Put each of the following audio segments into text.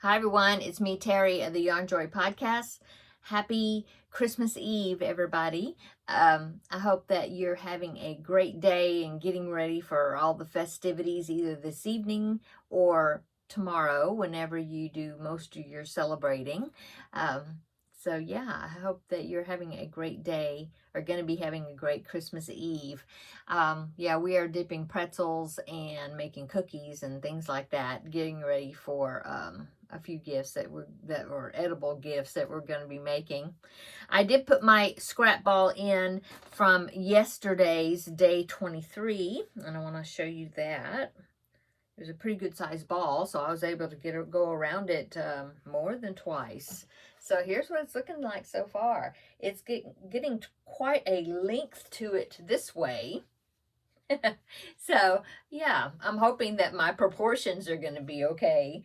Hi everyone, it's me Terri of the Yarn Joy Podcast. Happy Christmas Eve, everybody. I hope that you're having a great day and getting ready for all the festivities either this evening or tomorrow, whenever you do most of your celebrating. So yeah, I hope that you're having a great day, or going to be having a great Christmas Eve. Yeah, we are dipping pretzels and making cookies and things like that, getting ready for a few gifts that were edible gifts that we're going to be making. I did put my scrap ball in from yesterday's day 23, and I want to show you that. It was a pretty good sized ball, so I was able to go around it more than twice. So here's what it's looking like so far. It's getting quite a length to it this way. So yeah, I'm hoping that my proportions are going to be okay.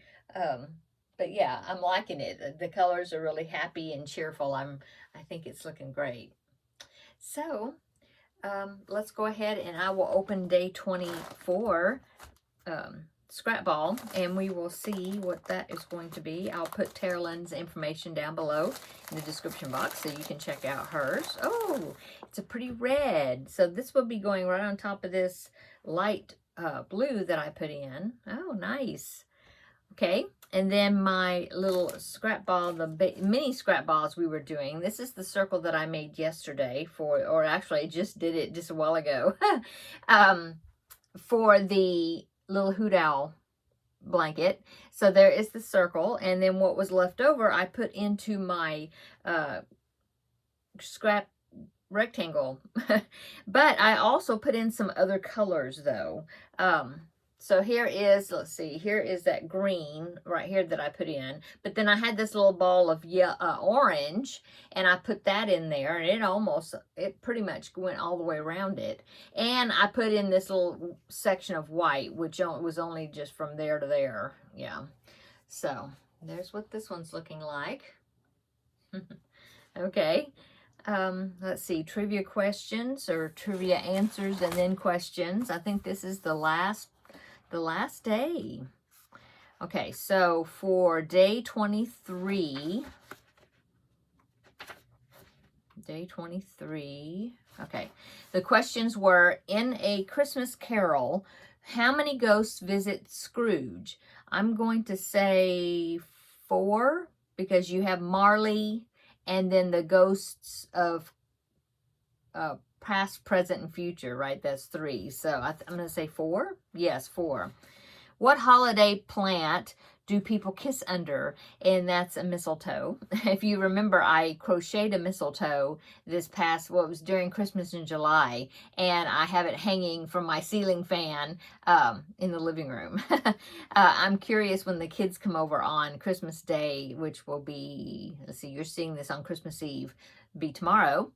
But yeah, I'm liking it. The colors are really happy and cheerful. I think it's looking great. So let's go ahead and I will open day 24 scrap ball, and we will see what that is going to be. I'll put Terrilyn's information down below in the description box so you can check out hers. Oh, it's a pretty red. So this will be going right on top of this light blue that I put in. Oh, nice. Okay, and then my little scrap ball, the mini scrap balls we were doing. This is the circle that I made yesterday or actually I just did it just a while ago, for the little hoot owl blanket. So there is the circle, and then what was left over I put into my scrap rectangle. But I also put in some other colors though. So here is, let's see, here is that green right here that I put in. But then I had this little ball of orange, and I put that in there, and it pretty much went all the way around it. And I put in this little section of white, which was only just from there to there. Yeah. So there's what this one's looking like. Okay. Let's see, trivia questions or trivia answers and then questions. I think this is the last day. Okay, so for day 23, okay, the questions were, in A Christmas Carol, how many ghosts visit Scrooge? I'm going to say 4, because you have Marley and then the ghosts of past, present, and future, right? That's 3. So I'm going to say 4. Yes, 4. What holiday plant do people kiss under? And that's a mistletoe. If you remember, I crocheted a mistletoe this past, it was during Christmas in July, and I have it hanging from my ceiling fan in the living room. I'm curious when the kids come over on Christmas Day, which will be, let's see, you're seeing this on Christmas Eve, be tomorrow,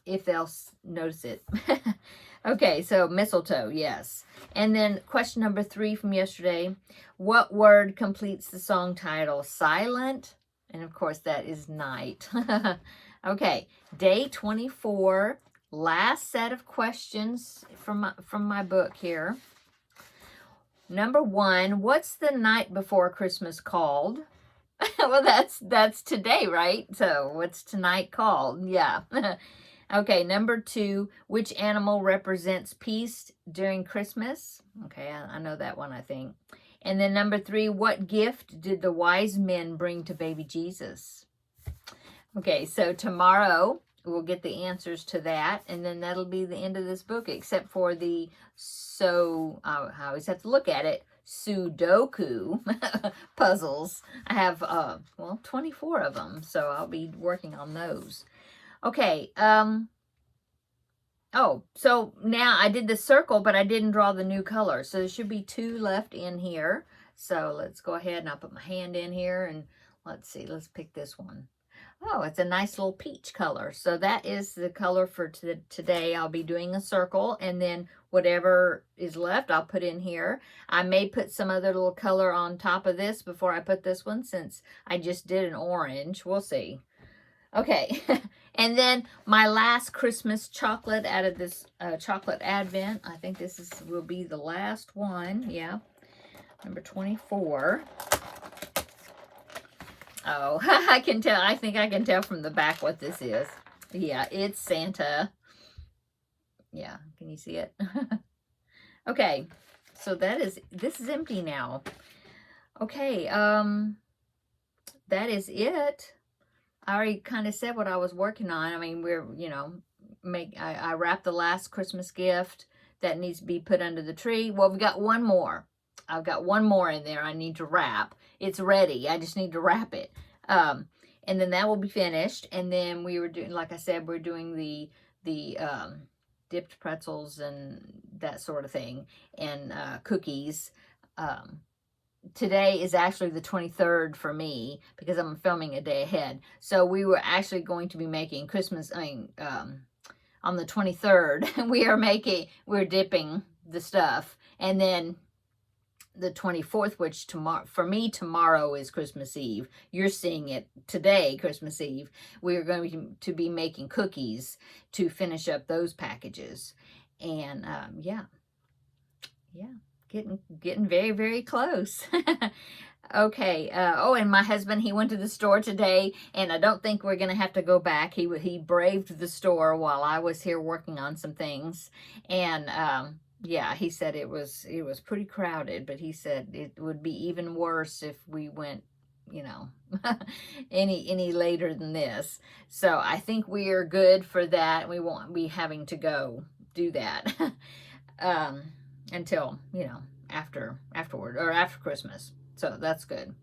if they'll notice it. Okay, so mistletoe, yes. And then question number 3 from yesterday. What word completes the song title? Silent. And of course, that is night. Okay, day 24. Last set of questions from my book here. Number 1, what's the night before Christmas called? Well, that's today, right? So what's tonight called? Yeah. Okay, number 2, which animal represents peace during Christmas? Okay, I know that one, I think. And then number 3, what gift did the wise men bring to baby Jesus? Okay, so tomorrow we'll get the answers to that, and then that'll be the end of this book, except for I always have to look at it, Sudoku puzzles. I have, 24 of them, so I'll be working on those. Okay, so now I did the circle, but I didn't draw the new color. So there should be 2 left in here. So let's go ahead and I'll put my hand in here, and let's see, let's pick this one. Oh, it's a nice little peach color. So that is the color for today. I'll be doing a circle, and then whatever is left, I'll put in here. I may put some other little color on top of this before I put this one, since I just did an orange. We'll see. Okay, and then my last Christmas chocolate out of this chocolate advent. I think this will be the last one. Yeah, number 24. Oh, I can tell. I think I can tell from the back what this is. Yeah, it's Santa. Yeah, can you see it? Okay, so this is empty now. Okay, that is it. I already kind of said what I was working on. I mean, we're, I wrapped the last Christmas gift that needs to be put under the tree. Well, we've got one more. I've got one more in there I need to wrap. It's ready. I just need to wrap it. And then that will be finished. And then we were doing, like I said, we're doing the dipped pretzels and that sort of thing, and cookies. Today is actually the 23rd for me because I'm filming a day ahead. So we were actually going to be making Christmas, on the 23rd, we're dipping the stuff. And then the 24th, which for me, tomorrow is Christmas Eve. You're seeing it today, Christmas Eve. We are going to be making cookies to finish up those packages. And, yeah. Getting very, very close. Okay. Oh, and my husband, he went to the store today, and I don't think we're going to have to go back. He braved the store while I was here working on some things. And, yeah, he said it was pretty crowded, but he said it would be even worse if we went, any later than this. So I think we are good for that. We won't be having to go do that. Until, afterward, or after Christmas. So that's good.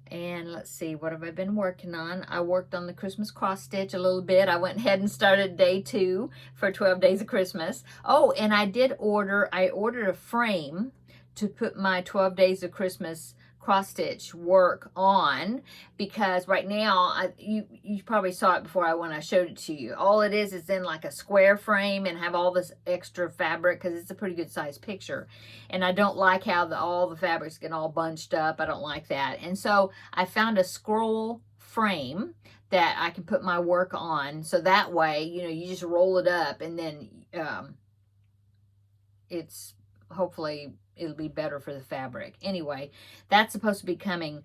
And let's see, what have I been working on? I worked on the Christmas cross stitch a little bit. I went ahead and started day 2 for 12 Days of Christmas. Oh, and I ordered a frame to put my 12 Days of Christmas cross stitch work on, because right now, you probably saw it before when I showed it to you. All it is in like a square frame and have all this extra fabric, because it's a pretty good size picture. And I don't like how all the fabrics get all bunched up. I don't like that. And so I found a scroll frame that I can put my work on. So that way, you just roll it up, and then it's hopefully it'll be better for the fabric. Anyway, that's supposed to be coming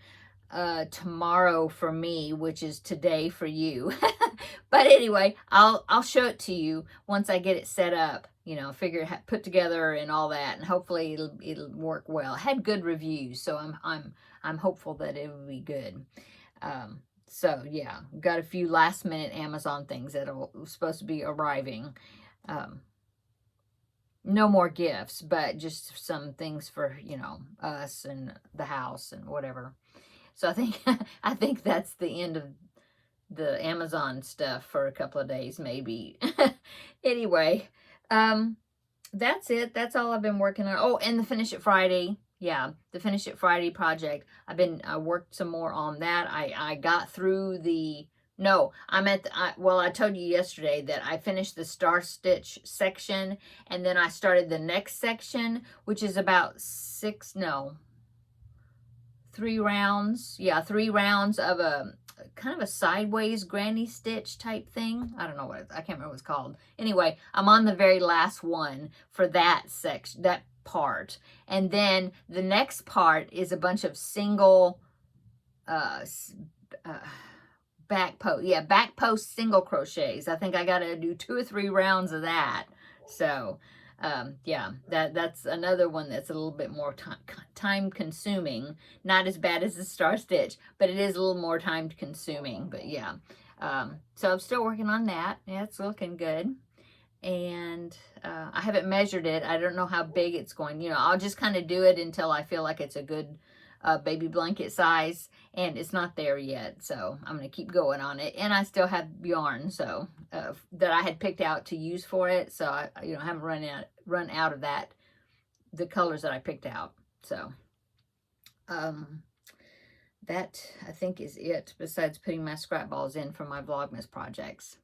tomorrow for me, which is today for you. But anyway, I'll show it to you once I get it set up, put together and all that, and hopefully it'll work well. It had good reviews, so I'm hopeful that it will be good. So yeah, got a few last minute Amazon things that are supposed to be arriving. No more gifts, but just some things for, us and the house and whatever. So I think that's the end of the Amazon stuff for a couple of days, maybe. Anyway, that's it. That's all I've been working on. Oh, and the Finish It Friday. Yeah, the Finish It Friday project. I worked some more on that. I got through the... No, I told you yesterday that I finished the star stitch section, and then I started the next section, which is about 3 rounds. Yeah, 3 rounds of a kind of a sideways granny stitch type thing. I don't know I can't remember what it's called. Anyway, I'm on the very last one for that section, that part. And then the next part is a bunch of single, back post single crochets. I think I got to do 2 or 3 rounds of that. So, yeah, that's another one that's a little bit more time consuming. Not as bad as the star stitch, but it is a little more time consuming. But yeah, so I'm still working on that. Yeah, it's looking good. And I haven't measured it. I don't know how big it's going. I'll just kind of do it until I feel like it's a good baby blanket size, and it's not there yet, so I'm going to keep going on it. And I still have yarn, so that I had picked out to use for it, so I haven't run out of the colors that I picked out. So that I think is it, besides putting my scrap balls in for my Vlogmas projects.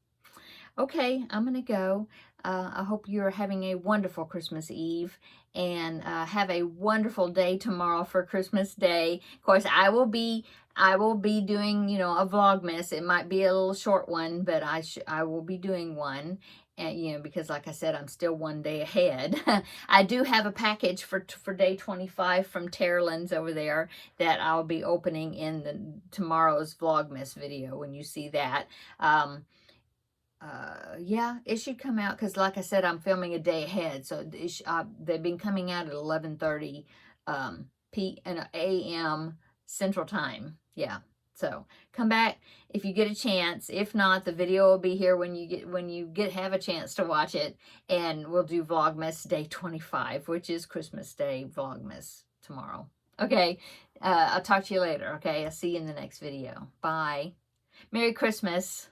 Okay, I'm going to go. I hope you're having a wonderful Christmas Eve and have a wonderful day tomorrow for Christmas Day. Of course, I will be doing, a Vlogmas. It might be a little short one, but I will be doing one. And, because like I said, I'm still one day ahead. I do have a package for day 25 from Terrylands over there that I'll be opening in tomorrow's Vlogmas video when you see that. Yeah, it should come out because, like I said, I'm filming a day ahead, so they've been coming out at 11:30 p and a.m. Central Time. Yeah, so come back if you get a chance. If not, the video will be here when you have a chance to watch it, and we'll do Vlogmas Day 25, which is Christmas Day Vlogmas tomorrow. Okay, I'll talk to you later. Okay, I'll see you in the next video. Bye. Merry Christmas.